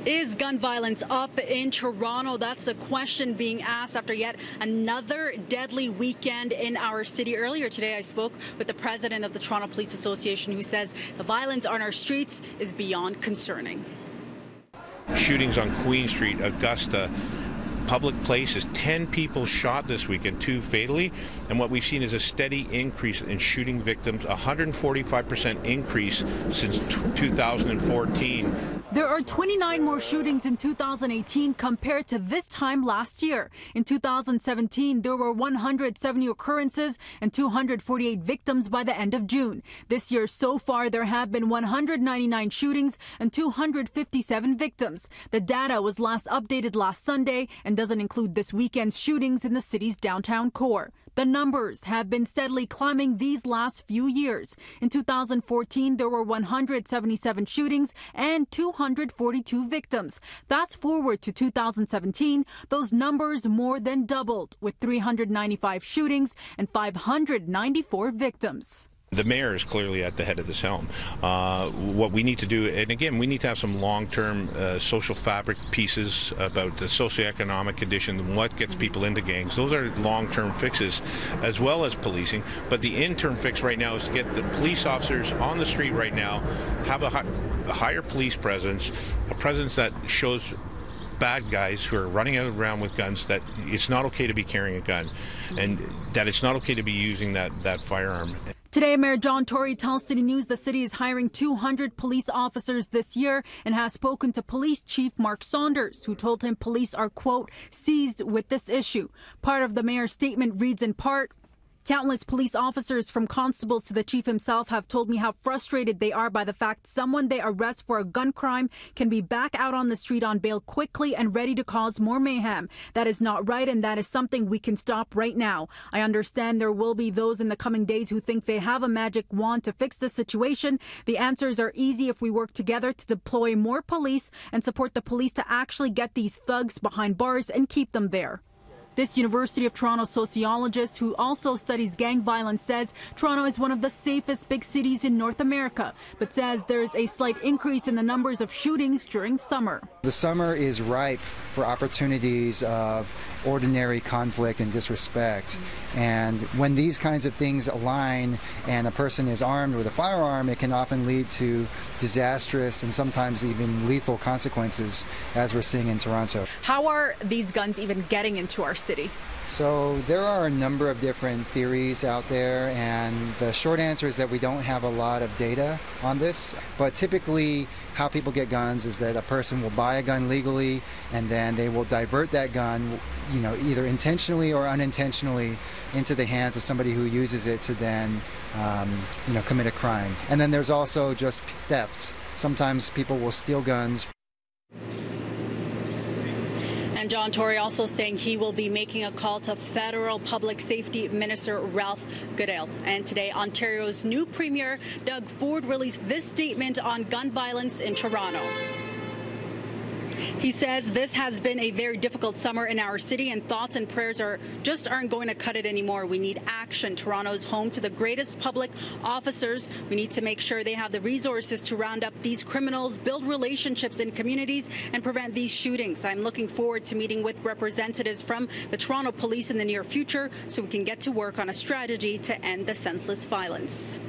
Is gun violence up in Toronto? That's a question being asked after yet another deadly weekend in our city. Earlier today, I spoke with the president of the Toronto Police Association, who says the violence on our streets is beyond concerning. Shootings on Queen Street, Augusta, public places, 10 people shot this weekend, 2 fatally, and what we've seen is a steady increase in shooting victims, 145% increase since 2014. There are 29 more shootings in 2018 compared to this time last year. In 2017, there were 170 occurrences and 248 victims by the end of June. This year so far, there have been 199 shootings and 257 victims. The data was last updated last Sunday and doesn't include this weekend's shootings in the city's downtown core. The numbers have been steadily climbing these last few years. In 2014, there were 177 shootings and 242 victims. Fast forward to 2017, those numbers more than doubled, with 395 shootings and 594 victims. The mayor is clearly at the head of this helm. What we need to do, and again, we need to have some long-term social fabric pieces about the socioeconomic condition and what gets people into gangs. Those are long-term fixes, as well as policing. But the interim fix right now is to get the police officers on the street right now, have a higher police presence, a presence that shows bad guys who are running around with guns that it's not okay to be carrying a gun, and that it's not okay to be using that firearm. Today, Mayor John Tory tells City News the city is hiring 200 police officers this year and has spoken to Police Chief Mark Saunders, who told him police are, quote, seized with this issue. Part of the mayor's statement reads in part, countless police officers from constables to the chief himself have told me how frustrated they are by the fact someone they arrest for a gun crime can be back out on the street on bail quickly and ready to cause more mayhem. That is not right, and that is something we can stop right now. I understand there will be those in the coming days who think they have a magic wand to fix the situation. The answers are easy if we work together to deploy more police and support the police to actually get these thugs behind bars and keep them there. This University of Toronto sociologist, who also studies gang violence, says Toronto is one of the safest big cities in North America, but says there's a slight increase in the numbers of shootings during summer. The summer is ripe for opportunities of ordinary conflict and disrespect. And when these kinds of things align and a person is armed with a firearm, it can often lead to disastrous and sometimes even lethal consequences, as we're seeing in Toronto. How are these guns even getting into our city? So there are a number of different theories out there, and the short answer is that we don't have a lot of data on this. But typically how people get guns is that a person will buy a gun legally and then they will divert that gun, either intentionally or unintentionally into the hands of somebody who uses it to then commit a crime. And then there's also just theft. Sometimes people will steal guns. And John Tory also saying he will be making a call to Federal Public Safety Minister Ralph Goodale. And today, Ontario's new Premier Doug Ford released this statement on gun violence in Toronto. He says this has been a very difficult summer in our city, and thoughts and prayers aren't going to cut it anymore. We need action. Toronto is home to the greatest public officers. We need to make sure they have the resources to round up these criminals, build relationships in communities, and prevent these shootings. I'm looking forward to meeting with representatives from the Toronto Police in the near future so we can get to work on a strategy to end the senseless violence.